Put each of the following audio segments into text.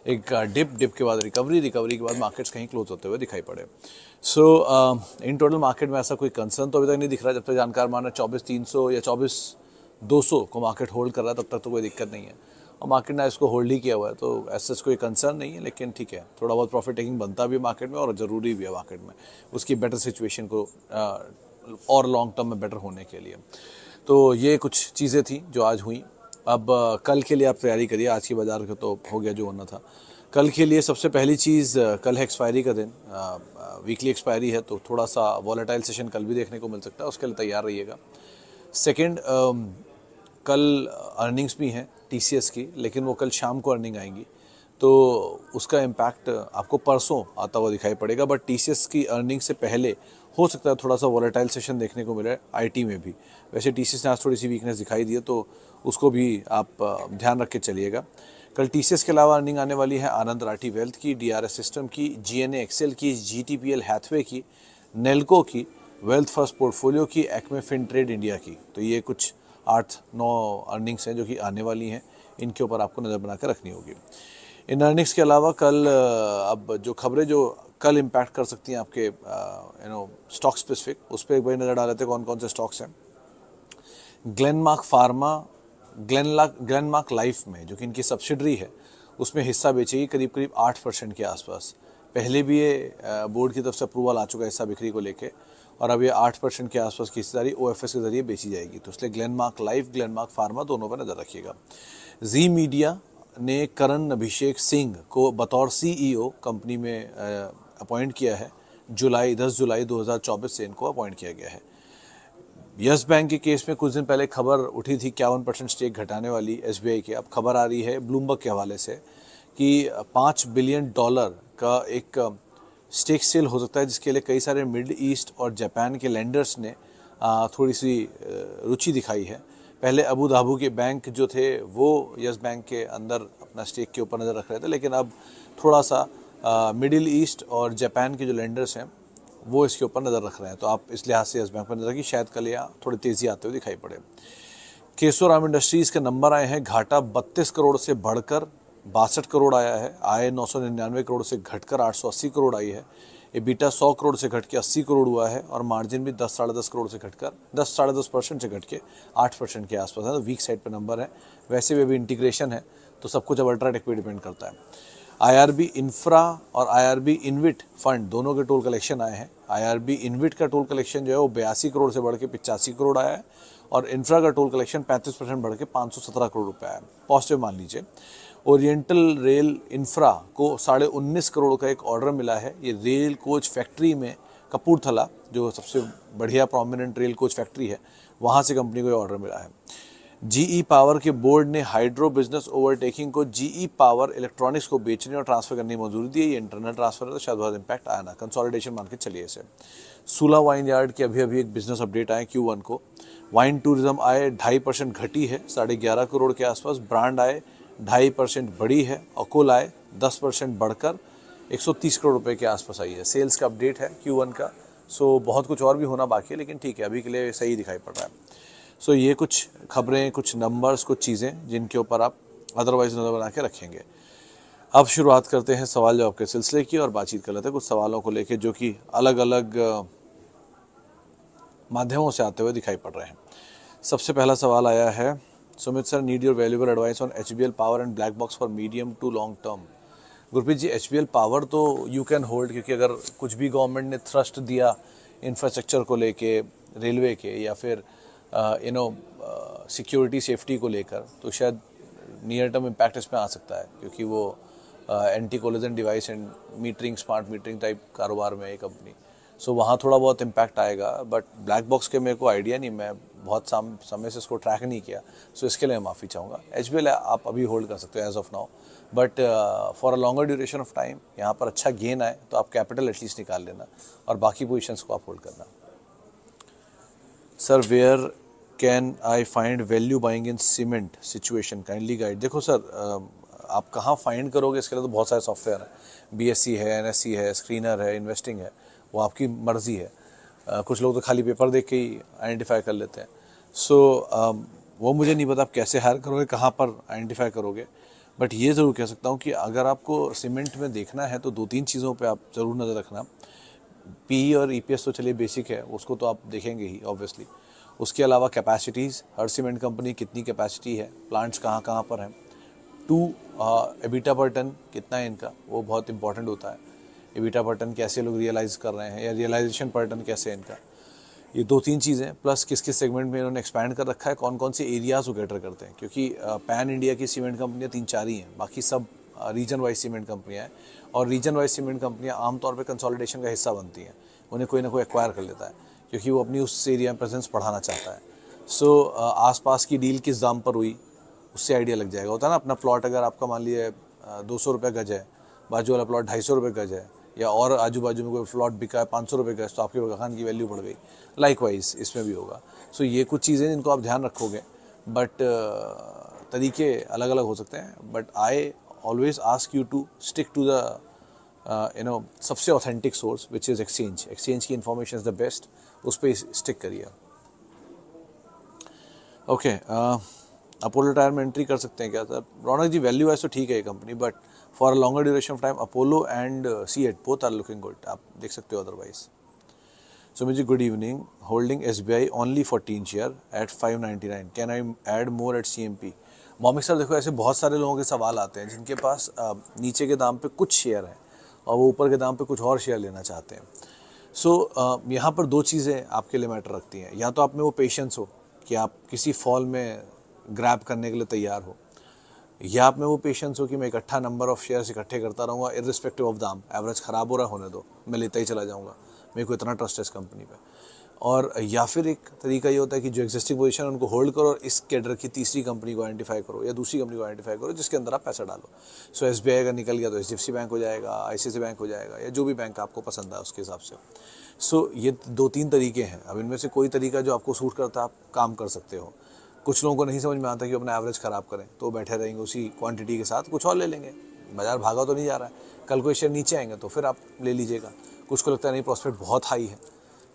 एक डिप के बाद रिकवरी के बाद मार्केट्स कहीं क्लोज होते हुए दिखाई पड़े। इन टोटल मार्केट में ऐसा कोई कंसर्न तो अभी तक नहीं दिख रहा। जब तक जानकार माना 24,300 या 24,200 को मार्केट होल्ड कर रहा है तब तक तो कोई दिक्कत नहीं है, और मार्केट ने इसको होल्ड ही किया हुआ है, तो ऐसा कोई कंसर्न नहीं है। लेकिन ठीक है, थोड़ा बहुत प्रॉफिट टेकिंग बनता भी है मार्केट में, और ज़रूरी भी है मार्केट में उसकी बेटर सिचुएशन को और लॉन्ग टर्म में बेटर होने के लिए। तो ये कुछ चीज़ें थी जो आज हुई। अब कल के लिए आप तैयारी करिए, आज की बाजार का तो हो गया जो होना था। कल के लिए सबसे पहली चीज़, कल है एक्सपायरी का दिन, वीकली एक्सपायरी है, तो थोड़ा सा वॉलेटाइल सेशन कल भी देखने को मिल सकता है, उसके लिए तैयार रहिएगा। सेकेंड, कल अर्निंग्स भी हैं टीसीएस की, लेकिन वो कल शाम को अर्निंग आएंगी, तो उसका इम्पैक्ट आपको परसों आता हुआ दिखाई पड़ेगा। बट टीसीएस की अर्निंग से पहले हो सकता है थोड़ा सा वॉलेटाइल सेशन देखने को मिले आईटी में भी। वैसे टीसीएस ने आज थोड़ी सी वीकनेस दिखाई दी है, तो उसको भी आप ध्यान रख के चलिएगा। कल टीसीएस के अलावा अर्निंग आने वाली है आनंद राठी वेल्थ की, डीआरएस सिस्टम की, जीएनए एक्सेल की, जीटीपीएल हैथवे की, नेल्को की, वेल्थ फर्स्ट पोर्टफोलियो की, एक्मे फिनट्रेड इंडिया की। तो ये कुछ 8-9 अर्निंग्स हैं जो कि आने वाली हैं, इनके ऊपर आपको नज़र बना कर रखनी होगी। इन अर्निंग्स के अलावा कल अब जो खबरें जो कल इम्पैक्ट कर सकती हैं आपके स्टॉक स्पेसिफिक, उस पर एक बार नज़र डाल लेते हैं कौन कौन से स्टॉक्स हैं। ग्लेनमार्क फार्मा, ग्लेनमार्क लाइफ में जो कि इनकी सब्सिडरी है, उसमें हिस्सा बेचेगी करीब करीब 8% के आसपास। पहले भी ये बोर्ड की तरफ से अप्रूवल आ चुका है हिस्सा बिक्री को लेके, और अब ये 8% के आसपास की हिस्सेदारी ओएफएस के जरिए बेची जाएगी। तो इसलिए ग्लेनमार्क लाइफ, ग्लेनमार्क फार्मा दोनों पर नज़र रखिएगा। जी मीडिया ने करण अभिषेक सिंह को बतौर सीईओ कंपनी में अपॉइंट किया है। 10 जुलाई 2024 से इनको अपॉइंट किया गया है। यस बैंक के केस में कुछ दिन पहले खबर उठी थी 51% स्टेक घटाने वाली एसबीआई के। अब खबर आ रही है ब्लूमबर्ग के हवाले से कि $5 बिलियन का एक स्टेक सेल हो सकता है, जिसके लिए कई सारे मिडिल ईस्ट और जापान के लेंडर्स ने थोड़ी सी रुचि दिखाई है। पहले अबू धाबी के बैंक जो थे वो यस बैंक के अंदर अपना स्टेक के ऊपर नज़र रख रहे थे, लेकिन अब थोड़ा सा मिडिल ईस्ट और जापान के जो लेंडर्स हैं वो इसके ऊपर नज़र रख रहे हैं। तो आप इस लिहाज से यस बैंक पर नज़र रखिए, शायद कल या थोड़ी तेज़ी आते हुए दिखाई पड़े। केशोराम इंडस्ट्रीज़ के नंबर आए हैं, घाटा 32 करोड़ से बढ़कर 62 करोड़ आया है, आय 999 करोड़ से घटकर 880 करोड़ आई है, एबिटा 100 करोड़ से घट के 80 करोड़ हुआ है, और मार्जिन भी 10-10.5 करोड़ से घटकर 10-10.5% से घट के 8% के आसपास है। तो वीक साइड पे नंबर है। वैसे भी अभी इंटीग्रेशन है, तो सब कुछ अब अल्ट्राटेक पे डिपेंड करता है। आईआरबी इंफ्रा और आईआरबी इनविट फंड दोनों के टोल कलेक्शन आए हैं। आईआरबी इनविट का टोल कलेक्शन जो है वो 82 करोड़ से बढ़ के 85 करोड़ आया है, और इंफ्रा का टोल कलेक्शन 35% बढ़ के 517 करोड़ रुपये आया है। पॉजिटिव मान लीजिए। ओरिएंटल रेल इंफ्रा को 19.5 करोड़ का एक ऑर्डर मिला है। ये रेल कोच फैक्ट्री में कपूरथला, जो सबसे बढ़िया प्रोमिनेंट रेल कोच फैक्ट्री है, वहाँ से कंपनी को ये ऑर्डर मिला है। जीई पावर के बोर्ड ने हाइड्रो बिजनेस ओवरटेकिंग को जीई पावर इलेक्ट्रॉनिक्स को बेचने और ट्रांसफर करने की मंजूरी दी है। ये इंटरनल ट्रांसफर है, तो शायद बहुत इंपैक्ट आया ना, कंसोलिडेशन मान के चलिए इसे। सूला वाइन यार्ड की अभी एक बिजनेस अपडेट आए Q1 को। वाइन टूरिज्म आय 2.5% घटी है, 11.5 करोड़ के आसपास। ब्रांड आय 2.5% बढ़ी है, और कुल आय 10% बढ़कर 130 करोड़ रुपए के आसपास आई है। सेल्स का अपडेट है Q1 का। सो बहुत कुछ और भी होना बाकी है, लेकिन ठीक है, अभी के लिए सही दिखाई पड़ रहा है। सो ये कुछ खबरें, कुछ नंबर्स, कुछ चीज़ें जिनके ऊपर आप अदरवाइज नज़र बना के रखेंगे। अब शुरुआत करते हैं सवाल जवाब के सिलसिले की, और बातचीत कर लेते हैं कुछ सवालों को लेके जो कि अलग अलग माध्यमों से आते हुए दिखाई पड़ रहे हैं। सबसे पहला सवाल आया है, Sumit sir, need your valuable advice on HBL Power and Black Box for medium to long term. Gurpreet ji, HBL Power तो यू कैन होल्ड, क्योंकि अगर कुछ भी गवर्नमेंट ने थ्रस्ट दिया इंफ्रास्ट्रक्चर को लेके, रेलवे के, या फिर सिक्योरिटी सेफ्टी को लेकर, तो शायद नियर टर्म इम्पैक्ट इसमें आ सकता है, क्योंकि वो anti collision device and metering, smart metering type कारोबार में है कंपनी। सो वहाँ थोड़ा बहुत इम्पैक्ट आएगा। बट ब्लैक बॉक्स के मेरे को आइडिया नहीं, मैं बहुत समय से इसको ट्रैक नहीं किया, सो इसके लिए माफ़ी चाहूँगा। HBL आप अभी होल्ड कर सकते हो as of now, but for a longer duration of time यहाँ पर अच्छा गेन आए तो आप कैपिटल एटलीस्ट निकाल लेना, और बाकी पोजिशंस को आप होल्ड करना। Sir, where can I find value buying in cement situation, kindly guide. देखो सर, आप कहाँ फाइंड करोगे इसके लिए तो बहुत सारे सॉफ्टवेयर हैं। BSE है, NSE है, स्क्रीनर है, इन्वेस्टिंग है, वो आपकी मर्जी है। कुछ लोग तो खाली पेपर देख के ही आइडेंटिफाई कर लेते हैं। सो वो मुझे नहीं पता आप कैसे हायर करोगे, कहाँ पर आइडेंटिफाई करोगे, बट ये ज़रूर कह सकता हूँ कि अगर आपको सीमेंट में देखना है तो 2-3 चीज़ों पे आप ज़रूर नज़र रखना। पीई और ईपीएस तो चलिए बेसिक है, उसको तो आप देखेंगे ही ऑब्वियसली। उसके अलावा कैपेसिटीज़, हर सीमेंट कंपनी कितनी कैपेसिटी है, प्लांट्स कहाँ कहाँ पर हैं। 2, एबिटा पर टन कितना है इनका, वो बहुत इंपॉर्टेंट होता है। एबिटा पर टन कैसे लोग रियलाइज़ कर रहे हैं, या रियलाइजेशन पर टन कैसे है इनका। ये 2-3 चीज़ें, प्लस किस किस सेगमेंट में इन्होंने एक्सपैंड कर रखा है, कौन कौन से एरियाज़ वो कैटर करते हैं। क्योंकि पैन इंडिया की सीमेंट कंपनियाँ 3-4 ही हैं, बाकी सब रीजन वाइज सीमेंट कंपनियाँ हैं। और रीजन वाइज सीमेंट कंपनियाँ आमतौर पे कंसोलिडेशन का हिस्सा बनती हैं, उन्हें कोई ना कोई एक्वायर कर लेता है क्योंकि वो अपनी उस एरिया में प्रेजेंस बढ़ाना चाहता है। सो आसपास की डील किस दाम पर हुई, उससे आइडिया लग जाएगा। होता है ना, अपना प्लॉट अगर आपका मान लीजिए 200 रुपये गज है, बाजू वाला प्लॉट 250 रुपये गज है, या और आजू बाजू में कोई प्लॉट बिका है 500 रुपये गज, तो आपके मकान की वैल्यू बढ़ गई। लाइकवाइज इसमें भी होगा। सो ये कुछ चीज़ें जिनको आप ध्यान रखोगे, बट तरीके अलग अलग हो सकते हैं। But I always ask you to stick to the सबसे authentic source which is exchange. Exchange की इन्फॉर्मेशन इज़ द बेस्ट, उस पर स्टिक करिए। ओके, अपोलो टायर में एंट्री कर सकते हैं क्या sir? Raunak ji, value wise तो ठीक है ये company, but for a longer duration of time Apollo and CEAT both are looking good, आप देख सकते हो otherwise. Sumit ji, good evening. Holding SBI only 14 share at 599, can I add more at CMP? Moumik sir, देखो ऐसे बहुत सारे लोगों के सवाल आते हैं जिनके पास नीचे के दाम पे कुछ शेयर है और वो ऊपर के दाम पे कुछ और शेयर लेना चाहते हैं। सो यहाँ पर 2 चीज़ें आपके लिए मैटर रखती हैं। या तो आप में वो पेशेंस हो कि आप किसी फॉल में ग्रैब करने के लिए तैयार हो, या आप में वो पेशेंस हो कि मैं इकट्ठा नंबर ऑफ शेयर्स इकट्ठे करता रहूँगा इर्रिस्पेक्टिव ऑफ दाम, एवरेज ख़राब हो रहा होने दो, मैं लेता ही चला जाऊँगा, मेरे को इतना ट्रस्ट है इस कंपनी पे। और या फिर एक तरीका ये होता है कि जो एग्जिस्टिंग पोजीशन है उनको होल्ड करो और इस कैडर की तीसरी कंपनी को आइडेंटिफाई करो या दूसरी कंपनी को आइडेंटिफाई करो जिसके अंदर आप पैसा डालो। सो एसबीआई अगर निकल गया तो एचडीएफसी बैंक हो जाएगा, आईसीआईसीआई बैंक हो जाएगा, या जो भी बैंक आपको पसंद है उसके हिसाब से। सो ये 2-3 तरीके हैं। अब इनमें से कोई तरीका जो आपको सूट करता है आप काम कर सकते हो। कुछ लोगों को नहीं समझ में आता कि अपना एवरेज ख़राब करें, तो बैठे रहेंगे उसी क्वांटिटी के साथ, कुछ और ले लेंगे, बाजार भागा तो नहीं जा रहा है। कल कोई शेयर नीचे आएंगे तो फिर आप ले लीजिएगा। कुछ को लगता है नहीं प्रॉस्पेक्ट बहुत हाई है,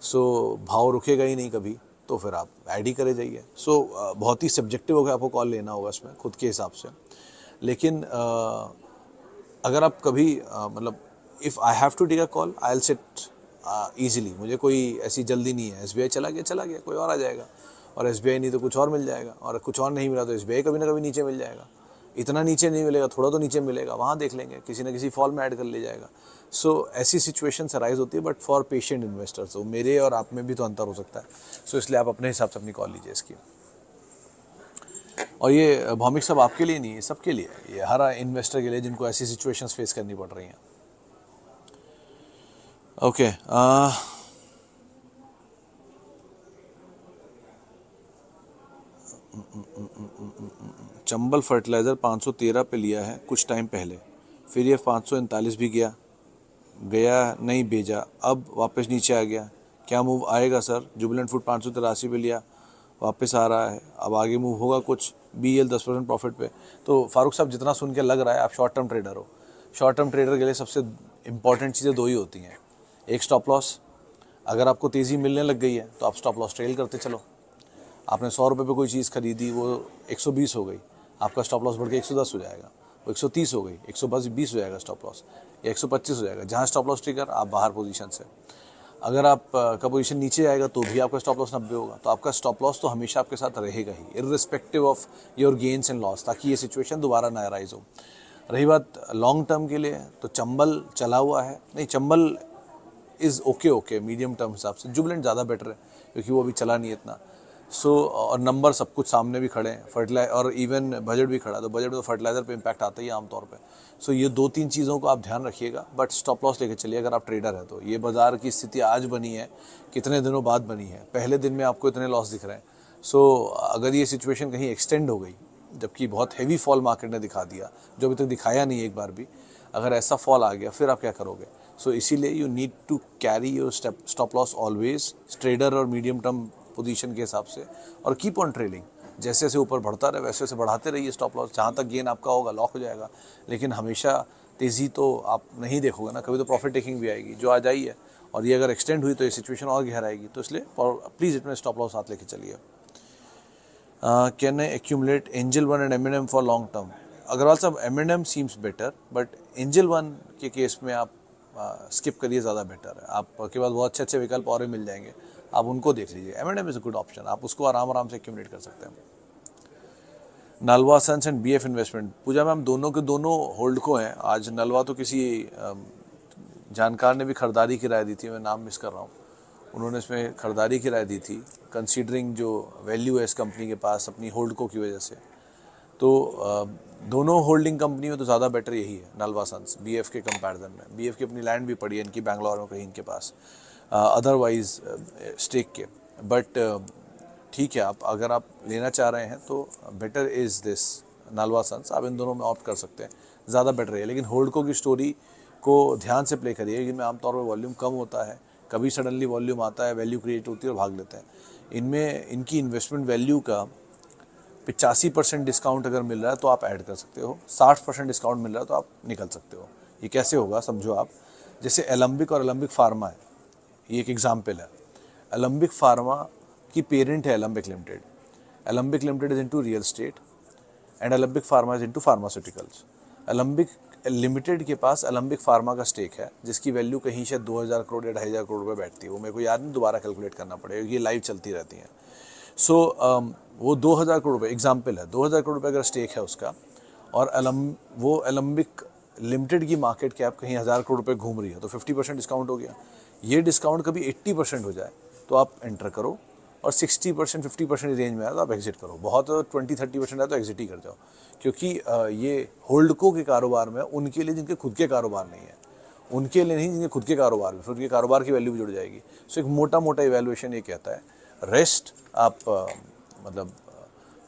सो भाव रुकेगा ही नहीं कभी, तो फिर आप ऐड ही करे जाइए। सो बहुत ही सब्जेक्टिव होगा, आपको कॉल लेना होगा इसमें खुद के हिसाब से। लेकिन अगर आप कभी मतलब if I have to take a call I will sit easily, मुझे कोई ऐसी जल्दी नहीं है। एसबीआई चला गया, कोई और आ जाएगा, और एसबीआई नहीं तो कुछ और मिल जाएगा, और कुछ और नहीं मिला तो एसबीआई कभी ना कभी नीचे मिल जाएगा। इतना नीचे नहीं मिलेगा, थोड़ा तो नीचे मिलेगा, वहाँ देख लेंगे, किसी न किसी फॉल में ऐड कर ले जाएगा। सो ऐसी सिचुएशन अराइज होती है, बट फॉर पेशेंट इन्वेस्टर्स, तो मेरे और आप में भी तो अंतर हो सकता है। सो इसलिए आप अपने हिसाब से अपनी कॉल लीजिए इसकी। और ये भौमिक सब आपके लिए नहीं है, सबके लिए, ये हर इन्वेस्टर के लिए जिनको ऐसी सिचुएशंस फेस करनी पड़ रही हैं। ओके, चंबल फर्टिलाइज़र 513 पे लिया है कुछ टाइम पहले, फिर ये 539 भी गया नहीं भेजा, अब वापस नीचे आ गया, क्या मूव आएगा सर? जुबिलेंट फूड 583 पे लिया, वापस आ रहा है, अब आगे मूव होगा कुछ? बीएल 10% प्रॉफिट पे। तो फारूक साहब, जितना सुन के लग रहा है आप शॉर्ट टर्म ट्रेडर हो। शॉर्ट टर्म ट्रेडर के लिए सबसे इंपॉर्टेंट चीज़ें 2 ही होती हैं। एक स्टॉप लॉस, अगर आपको तेज़ी मिलने लग गई है तो आप स्टॉप लॉस ट्रेल करते चलो। आपने 100 रुपये पे कोई चीज़ खरीदी, वो 120 हो गई, आपका स्टॉप लॉस बढ़ के 110 हो जाएगा। वो 130 हो गई, 120 हो जाएगा स्टॉप लॉस, या 125 हो जाएगा। जहाँ स्टॉप लॉस ट्रिगर, आप बाहर पोजीशन से। अगर आप का पोजीशन नीचे आएगा तो भी आपका स्टॉप लॉस 90 होगा। तो आपका स्टॉप लॉस तो हमेशा आपके साथ रहेगा ही, irrespective of your gains and loss, ताकि ये सिचुएशन दोबारा ना अराइज हो। रही बात लॉन्ग टर्म के लिए, तो चंबल चला हुआ है, नहीं Chambal is okay medium term हिसाब से। जुबिलेंट ज़्यादा बेटर है क्योंकि वो अभी चला नहीं इतना। सो और नंबर सब कुछ सामने भी खड़े हैं, फर्टिलाइजर और इवन बजट भी खड़ा है, तो बजट में तो फर्टिलाइजर पे इम्पैक्ट आता ही है आमतौर पे। सो ये 2-3 चीज़ों को आप ध्यान रखिएगा, बट स्टॉप लॉस लेके चलिए अगर आप ट्रेडर हैं तो। ये बाजार की स्थिति आज बनी है, कितने दिनों बाद बनी है, पहले दिन में आपको इतने लॉस दिख रहे हैं। सो अगर ये सिचुएशन कहीं एक्सटेंड हो गई, जबकि बहुत हैवी फॉल मार्केट ने दिखा दिया, जो अभी तक दिखाया नहीं एक बार भी, अगर ऐसा फॉल आ गया फिर आप क्या करोगे? सो इसीलिए you need to carry your stop loss always, trader और मीडियम टर्म पोजीशन के हिसाब से, और कीप ऑन ट्रेलिंग। जैसे जैसे ऊपर बढ़ता रहे वैसे वैसे बढ़ाते रहिए स्टॉप लॉस, जहाँ तक गेन आपका होगा लॉक हो जाएगा। लेकिन हमेशा तेज़ी तो आप नहीं देखोगे ना, कभी तो प्रॉफिट टेकिंग भी आएगी, जो आ जाई है। और ये अगर एक्सटेंड हुई तो ये सिचुएशन और गहराएगी, तो इसलिए प्लीज़ इतने स्टॉप लॉस साथ लेके चलिए। Can I accumulate Angel One and M&M for long term? Agarwal साहब M&M seems better, but Angel One के केस में आप स्किप करिए, ज़्यादा बेटर है। आपके पास बहुत अच्छे अच्छे विकल्प और भी मिल जाएंगे, आप उनको देख लीजिए। M&M is a good option, आप उसको आराम आराम से एक्यूमुलेट कर सकते हैं। Nalwa Sons and BF Investment, Pooja ma'am दोनों के दोनों होल्ड को हैं। आज नलवा तो किसी जानकार ने भी खरीदारी की राय दी थी, मैं नाम मिस कर रहा हूँ, उन्होंने इसमें खरीदारी की राय दी थी कंसीडरिंग जो वैल्यू है इस कंपनी के पास अपनी होल्ड को की वजह से। तो दोनों होल्डिंग कंपनी में तो ज़्यादा बेटर यही है नलवा सन्स BF के कंपैरिजन में। BF की अपनी लैंड भी पड़ी है इनकी बैंगलोर में कहीं इनके पास, अदरवाइज स्टेक के। बट ठीक है, आप अगर आप लेना चाह रहे हैं तो better is this Nalwa Sons, आप इन दोनों में ऑप्ट कर सकते हैं, ज़्यादा बेटर है। लेकिन होल्डको की स्टोरी को ध्यान से प्ले करिए, इनमें आमतौर पर वॉल्यूम कम होता है, कभी सडनली वॉल्यूम आता है, वैल्यू क्रिएट होती है और भाग लेते हैं। इनमें इनकी इन्वेस्टमेंट वैल्यू का 85% डिस्काउंट अगर मिल रहा है तो आप ऐड कर सकते हो, 60% डिस्काउंट मिल रहा है तो आप निकल सकते हो। ये कैसे होगा समझो आप, जैसे एलम्बिक और एलम्बिक फार्मा है, ये एक एग्जाम्पल है। एलम्बिक फार्मा की पेरेंट है Alembic limited. Alembic limited is into real estate and Alembic pharma is into pharmaceuticals. Alembic limited के पास एलम्बिक फार्मा का स्टेक है जिसकी वैल्यू कहीं शायद 2000 करोड़ या 2500 करोड़ रुपये बैठती है, वो मेरे को याद नहीं, दोबारा कैलकुलेट करना पड़ेगा, ये लाइव चलती रहती हैं। सो वो 2000 करोड़ रुपये एग्जाम्पल है, 2000 करोड़ रुपये अगर स्टेक है उसका, और वो एलम्बिक लिमिटेड की मार्केट कैप कहीं 1000 करोड़ रुपये घूम रही है, तो 50% डिस्काउंट हो गया। ये डिस्काउंट कभी 80% हो जाए तो आप एंटर करो, और 60% 50% रेंज में आए तो आप एग्जिट करो। बहुत 20-30% आए तो एग्जिट ही कर जाओ, क्योंकि ये होल्डको के कारोबार में उनके लिए जिनके खुद के कारोबार नहीं है, उनके लिए नहीं जिनके खुद के कारोबार में, फिर उनके कारोबार की वैल्यू भी जुड़ जाएगी। सो एक मोटा मोटा इवैल्यूएशन ये कहता है, रेस्ट आप मतलब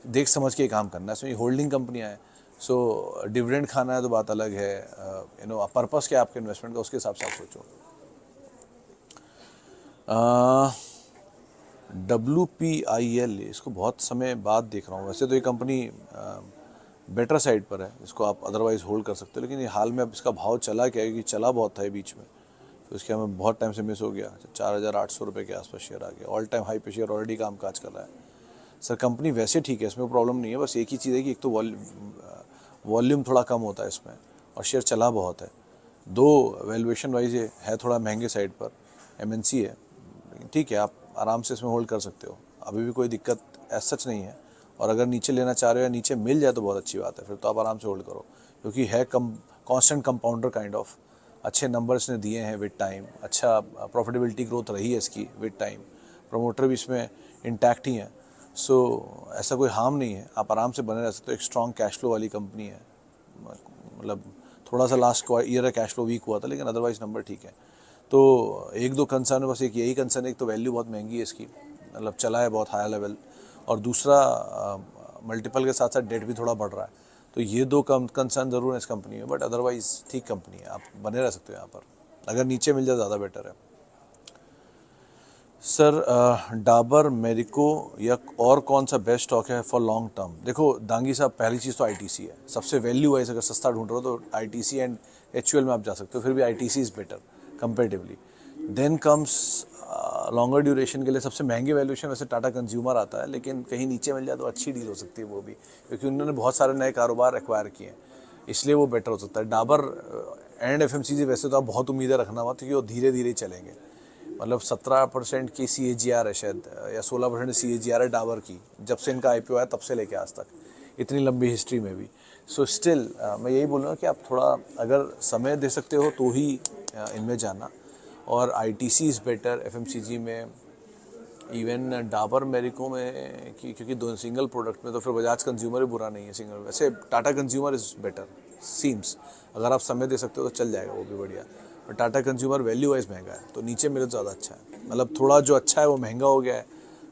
देख समझ के काम करना है। इसमें होल्डिंग कंपनियां हैं, सो डिविडेंड खाना है तो बात अलग है, पर्पस क्या आपके इन्वेस्टमेंट का, उसके हिसाब से आप सोचो। WPIL, इसको बहुत समय बाद देख रहा हूँ। वैसे तो ये कंपनी बेटर साइड पर है, इसको आप अदरवाइज होल्ड कर सकते हो, लेकिन ये हाल में अब इसका भाव चला क्या है, क्योंकि चला बहुत था बीच में, तो इसके हमें बहुत टाइम से मिस हो गया। 4800 रुपये के आसपास शेयर आ गया, ऑल टाइम हाई पे शेयर ऑलरेडी काम काज कर रहा है। सर कंपनी वैसे ठीक है, इसमें प्रॉब्लम नहीं है, बस एक ही चीज़ है कि एक तो वॉल्यूम थोड़ा कम होता है इसमें, और शेयर चला बहुत है। दो वैल्यूएशन वाइज है थोड़ा महंगे साइड पर, MNC है, लेकिन ठीक है, आप आराम से इसमें होल्ड कर सकते हो, अभी भी कोई दिक्कत ऐसा सच नहीं है। और अगर नीचे लेना चाह रहे हो या नीचे मिल जाए तो बहुत अच्छी बात है, फिर तो आप आराम से होल्ड करो, क्योंकि है कॉन्स्टेंट कंपाउंडर काइंड ऑफ, अच्छे नंबर्स ने दिए हैं विद टाइम, अच्छा प्रॉफिटेबिलिटी ग्रोथ रही है इसकी विद टाइम, प्रमोटर भी इसमें इंटैक्ट ही हैं। सो ऐसा कोई हार्म नहीं है, आप आराम से बने रह सकते हो। एक स्ट्रॉन्ग कैश फ्लो वाली कंपनी है, मतलब थोड़ा सा लास्ट ईयर का कैश फ्लो वीक हुआ था, लेकिन अदरवाइज नंबर ठीक है। तो एक दो कंसर्न है, बस एक यही कंसर्न है, एक तो वैल्यू बहुत महंगी है इसकी, मतलब चला है बहुत हाई लेवल, और दूसरा मल्टीपल के साथ साथ डेट भी थोड़ा बढ़ रहा है। तो ये दो कंसर्न ज़रूर है इस कंपनी में, बट अदरवाइज ठीक कंपनी है, आप बने रह सकते हो यहाँ पर। अगर नीचे मिल जाए ज़्यादा बेटर है। सर डाबर मेरिको या और कौन सा बेस्ट स्टॉक है फॉर लॉन्ग टर्म? देखो दांगी साहब, पहली चीज़ तो ITC है, सबसे वैल्यू वाइज अगर सस्ता ढूंढ रहे हो तो ITC एंड HUL में आप जा सकते हो, फिर भी ITC is better comparatively. Then comes longer duration के लिए सबसे महंगे वैल्यूएशन वैसे टाटा कंज्यूमर आता है, लेकिन कहीं नीचे मिल जाए तो अच्छी डील हो सकती है वो भी, क्योंकि उन्होंने बहुत सारे नए कारोबार एक्वायर किए हैं, इसलिए वो बेटर हो सकता है। डाबर एंड FMCG वैसे तो आप बहुत उम्मीदें रखना मत, क्योंकि वो धीरे धीरे चलेंगे, मतलब 17% की CAGR है शायद, या 16% CAGR है डाबर की, जब से इनका IPO आया तब से लेके आज तक, इतनी लंबी हिस्ट्री में भी। सो स्टिल मैं यही बोलूँगा कि आप थोड़ा अगर समय दे सकते हो तो ही इनमें जाना, और ITC इज़ बेटर FMCG में, इवन डाबर मेरिको में, क्योंकि दो सिंगल प्रोडक्ट में तो फिर बजाज कंज्यूमर भी बुरा नहीं है सिंगल, वैसे Tata consumer is better seems, अगर आप समय दे सकते हो तो चल जाएगा वो भी बढ़िया। और टाटा कंज्यूमर वैल्यू वाइज महंगा है, तो नीचे मिले तो ज़्यादा अच्छा है, मतलब थोड़ा जो अच्छा है वो महंगा हो गया है,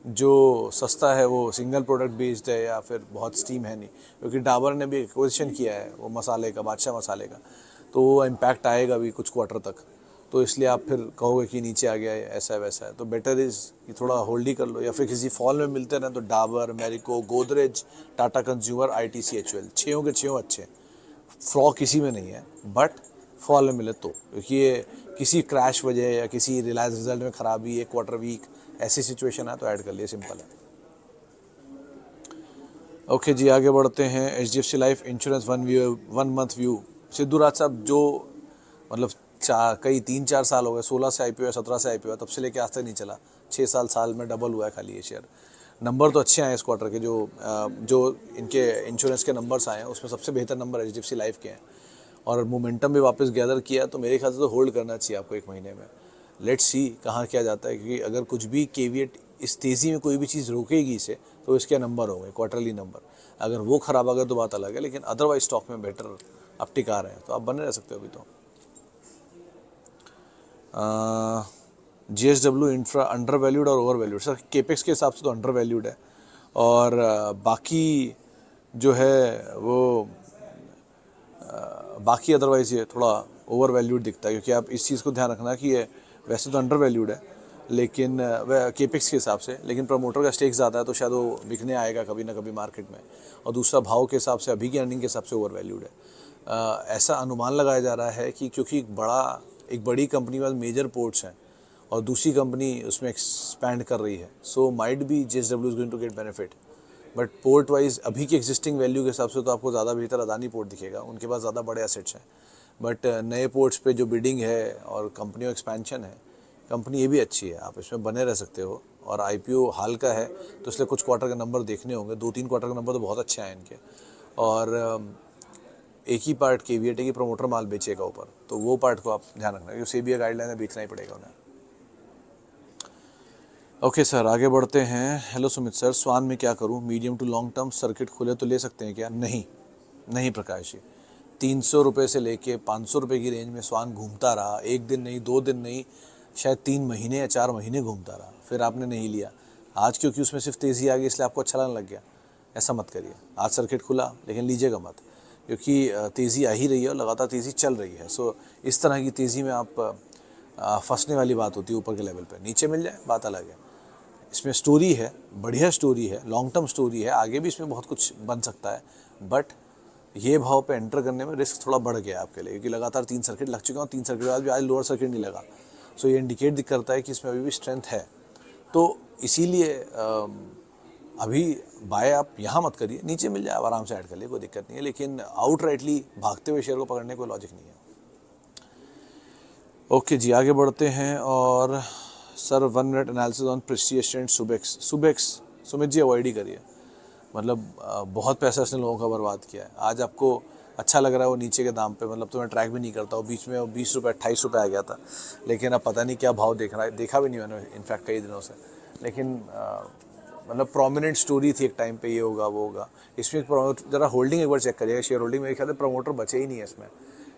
जो सस्ता है वो सिंगल प्रोडक्ट बेस्ड है, या फिर बहुत स्टीम है नहीं, क्योंकि डाबर ने भी एक्विजिशन किया है वो मसाले का, बादशाह मसाले का, तो वो इम्पैक्ट आएगा भी कुछ क्वार्टर तक, तो इसलिए आप फिर कहोगे कि नीचे आ गया है, ऐसा है वैसा है, तो बेटर इज़ कि थोड़ा होल्ड ही कर लो, या फिर किसी फॉल में मिलते रहें तो Dabur, Marico, Godrej, Tata consumer, ITC, HUL, छयों के छयों अच्छे, फ्लॉ किसी में नहीं है, बट फॉल में मिले तो, क्योंकि ये किसी क्रैश वजह या किसी रिलायंस रिजल्ट में खराबी, एक क्वार्टर वीक, ऐसी सिचुएशन है तो ऐड कर लिए, सिंपल है। ओके जी, आगे बढ़ते हैं। HDFC life insurance 1 month view. Sidhu Raj साहब, जो मतलब कई 3-4 साल हो गए, 16 से IPO है, 17 से IPO है, तब से लेके आज तक नहीं चला। 6 साल में डबल हुआ है खाली ये शेयर। नंबर तो अच्छे आए इस क्वार्टर के, जो इनके इंश्योरेंस के नंबर्स आए हैं उसमें सबसे बेहतर नंबर HDFC लाइफ के हैं, और मोमेंटम भी वापस गैदर किया, तो मेरे ख्याल से तो होल्ड करना चाहिए आपको 1 महीने में। लेट्स सी कहाँ क्या जाता है, क्योंकि अगर कुछ भी केविएट, इस तेज़ी में कोई भी चीज़ रोकेगी इसे, तो इसके नंबर होंगे क्वार्टरली नंबर। अगर वो ख़राब आ गए तो बात अलग है, लेकिन अदरवाइज स्टॉक में बेटर आप टिका रहे हैं तो आप बने रह सकते हो अभी तो। JSW इंफ्रा अंडर वैल्यूड और ओवर वैल्यूड? सर केपेक्स के हिसाब से तो अंडर वैल्यूड है, और बाकी जो है वो बाकी अदरवाइज ये थोड़ा ओवर वैल्यूड दिखता है, क्योंकि आप इस चीज़ को ध्यान रखना कि ये वैसे तो अंडर वैल्यूड है, लेकिन वह केपेक्स के हिसाब से, लेकिन प्रमोटर का स्टेक ज़्यादा है तो शायद वो बिकने आएगा कभी ना कभी मार्केट में। और दूसरा, भाव के हिसाब से, अभी की अर्निंग के हिसाब से ओवर वैल्यूड है। ऐसा अनुमान लगाया जा रहा है कि क्योंकि एक बड़ी कंपनी के पास मेजर पोर्ट्स हैं और दूसरी कंपनी उसमें एक्सपैंड कर रही है, so might be JSW is going to get benefit. But port wise अभी की एग्जिस्टिंग वैल्यू के हिसाब से तो आपको ज़्यादा बेहतर अदानी पोर्ट दिखेगा, उनके पास ज़्यादा बड़े एसेट्स हैं। बट नए पोर्ट्स पे जो बिडिंग है और कंपनियों एक्सपेंशन है, कंपनी ये भी अच्छी है, आप इसमें बने रह सकते हो। और IPO हाल का है तो इसलिए कुछ क्वार्टर के नंबर देखने होंगे, 2-3 क्वार्टर के नंबर तो बहुत अच्छे हैं इनके। और एक ही पार्ट केवीएट है कि प्रमोटर माल बेचेगा ऊपर, तो वो पार्ट को आप ध्यान रखना, क्योंकि सेबी गाइडलाइन है, बेचना ही पड़ेगा उन्हें। ओके सर, आगे बढ़ते हैं। हेलो सुमित सर, स्वान में क्या करूं? Medium to long term circuit खुले तो ले सकते हैं क्या? नहीं प्रकाश जी, 300 रुपये से लेके 500 रुपये की रेंज में स्वान घूमता रहा, 1 दिन नहीं, 2 दिन नहीं, शायद 3 महीने या 4 महीने घूमता रहा, फिर आपने नहीं लिया। आज क्योंकि उसमें सिर्फ तेज़ी आ गई इसलिए आपको अच्छा लगने लग गया, ऐसा मत करिए। आज सर्किट खुला लेकिन लीजिएगा मत, क्योंकि तेज़ी आ ही रही है और लगातार तेज़ी चल रही है। सो इस तरह की तेज़ी में आप फंसने वाली बात होती है ऊपर के लेवल पे। नीचे मिल जाए बात अलग है। इसमें स्टोरी है, बढ़िया स्टोरी है, लॉन्ग टर्म स्टोरी है, आगे भी इसमें बहुत कुछ बन सकता है। बट ये भाव पे एंटर करने में रिस्क थोड़ा बढ़ गया आपके लिए, क्योंकि लगातार 3 सर्किट लग चुके हैं और 3 सर्किट के बाद भी आज लोअर सर्किट नहीं लगा। सो ये इंडिकेट करता है कि इसमें अभी भी स्ट्रेंथ है। तो इसीलिए अभी बाय आप यहाँ मत करिए, नीचे मिल जाए आप आराम से ऐड कर लिए, कोई दिक्कत नहीं है, लेकिन आउटराइटली भागते हुए शेयर को पकड़ने कोई लॉजिक नहीं है। ओके जी, आगे बढ़ते हैं। और sir 1 minute analysis on Prestige and Subex. Sumit ji avoid ही करिए, मतलब बहुत पैसा इसने लोगों का बर्बाद किया है। आज आपको अच्छा लग रहा है वो नीचे के दाम पे, मतलब तो मैं ट्रैक भी नहीं करता हूँ, बीच में वो 20 रुपये 28 रुपये आ गया था, लेकिन अब पता नहीं क्या भाव देख रहा है, देखा भी नहीं मैंने इनफैक्ट कई दिनों से। लेकिन मतलब प्रोमिनेंट स्टोरी थी एक टाइम पे, ये होगा वो होगा। इसमें ज़रा होल्डिंग एक बार चेक करिएगा, शेयर होल्डिंग मेरे ख्याल से प्रमोटर बचे ही नहीं है इसमें,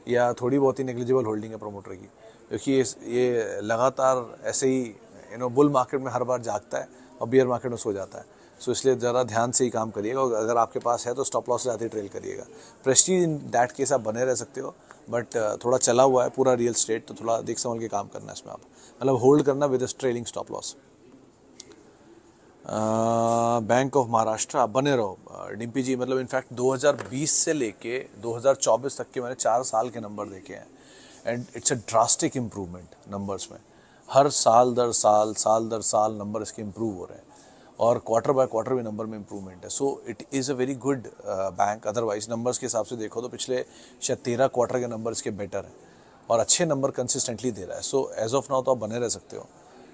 या थोड़ी बहुत ही नेग्लिजिबल होल्डिंग है प्रमोटर की, क्योंकि ये लगातार ऐसे ही बुल मार्केट में हर बार जागता है और बियर मार्केट में सो जाता है। सो इसलिए ज़रा ध्यान से ही काम करिएगा, और अगर आपके पास है तो स्टॉप लॉस से ज़्यादा ट्रेल करिएगा। प्रेस्टीज इन दैट केस आप बने रह सकते हो, बट थोड़ा चला हुआ है पूरा रियल स्टेट, तो थोड़ा देख संभल के काम करना है इसमें, आप मतलब होल्ड करना with trailing stop loss. Bank of Maharashtra आप बने रहो। डिम्पी जी, मतलब इनफैक्ट 2020 से लेके 2024 तक के मैंने 4 साल के नंबर देखे हैं, and it's a drastic improvement numbers में। हर साल दर साल नंबर इसके इम्प्रूव हो रहे हैं, और क्वार्टर बाय क्वार्टर भी नंबर में इम्प्रूवमेंट है। So it is a very good bank. Otherwise numbers के हिसाब से देखो तो पिछले शायद 13 क्वार्टर के नंबर इसके बेटर हैं, और अच्छे नंबर कंसिस्टेंटली दे रहा है। सो एज ऑफ नाउ तो आप बने रह सकते हो,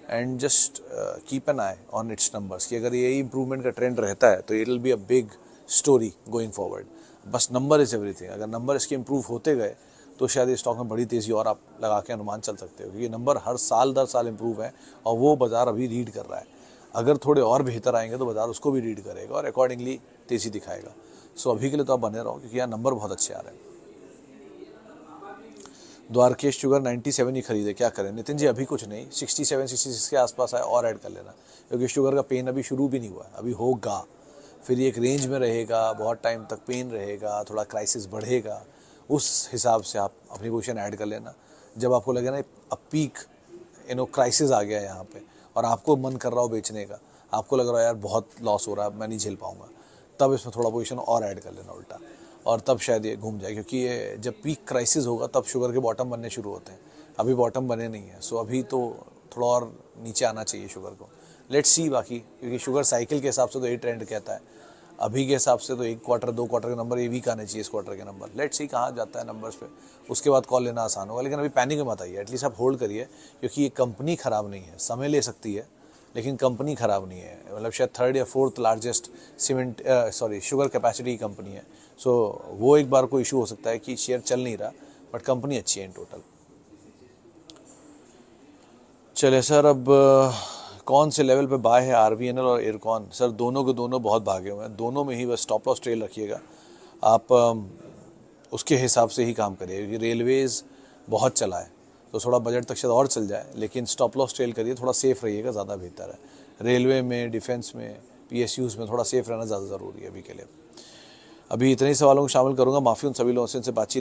and just keep an I on it's numbers, कि अगर यही इंप्रूवमेंट का ट्रेंड रहता है तो it will be a big story going forward. बस नंबर इज़ एवरीथिंग। अगर नंबर इसके इंप्रूव होते गए तो शायद इस स्टॉक में बड़ी तेज़ी और आप लगा के अनुमान चल सकते हो, क्योंकि नंबर हर साल दर साल इंप्रूव है, और वो बाज़ार अभी रीड कर रहा है। अगर थोड़े और बेहतर आएंगे तो बाज़ार उसको भी रीड करेगा और अकॉर्डिंगली तेज़ी दिखाएगा। सो अभी के लिए तो आप बने रहो, क्योंकि यहाँ नंबर बहुत अच्छे आ रहे हैं। द्वारकेश शुगर 97 ही खरीदे, क्या करें? नितिन जी अभी कुछ नहीं, 67 66 के आसपास आए और ऐड कर लेना, क्योंकि शुगर का पेन अभी शुरू भी नहीं हुआ है, अभी होगा, फिर एक रेंज में रहेगा, बहुत टाइम तक पेन रहेगा, थोड़ा क्राइसिस बढ़ेगा, उस हिसाब से आप अपनी पोजीशन ऐड कर लेना। जब आपको लगे ना अब पीक क्राइसिस आ गया है यहाँ पे, और आपको मन कर रहा हो बेचने का, आपको लग रहा है यार बहुत लॉस हो रहा है, मैं नहीं झेल पाऊंगा, तब इसमें थोड़ा पोजीशन और ऐड कर लेना उल्टा, और तब शायद ये घूम जाए, क्योंकि ये जब पीक क्राइसिस होगा तब शुगर के बॉटम बनने शुरू होते हैं, अभी बॉटम बने नहीं है। सो अभी तो थोड़ा और नीचे आना चाहिए शुगर को, लेट्स सी बाकी, क्योंकि शुगर साइकिल के हिसाब से तो यही ट्रेंड कहता है। अभी के हिसाब से तो 1 क्वार्टर 2 क्वार्टर के नंबर ये वीक आने चाहिए, इस क्वार्टर के नंबर। लेट्स सी कहाँ जाता है नंबर्स पे, उसके बाद कॉल लेना आसान होगा। लेकिन अभी पैनिक में मत आइए, एटलीस्ट आप होल्ड करिए, क्योंकि ये कंपनी ख़राब नहीं है, समय ले सकती है लेकिन कंपनी ख़राब नहीं है। मतलब शायद 3rd या 4th लार्जेस्ट शुगर कैपेसिटी की कंपनी है। सो वो एक बार को इशू हो सकता है कि शेयर चल नहीं रहा, बट कंपनी अच्छी है इन टोटल। चले सर, अब कौन से लेवल पे बाय है आरबीएनएल और इरकॉन? सर दोनों के दोनों बहुत भागे हुए हैं, दोनों में ही बस स्टॉप लॉस ट्रेल रखिएगा आप, उसके हिसाब से ही काम करिए, क्योंकि रेलवेज़ बहुत चला है तो थोड़ा बजट तक शायद और चल जाए, लेकिन स्टॉप लॉस ट्रेल करिए, थोड़ा सेफ रहिएगा, ज़्यादा बेहतर है। रेलवे में, डिफेंस में, पीएसयूज़ में थोड़ा सेफ रहना ज़्यादा ज़रूरी है अभी के लिए। अभी इतने ही सवालों को शामिल करूँगा, माफ़ी उन सभी लोगों से बातचीत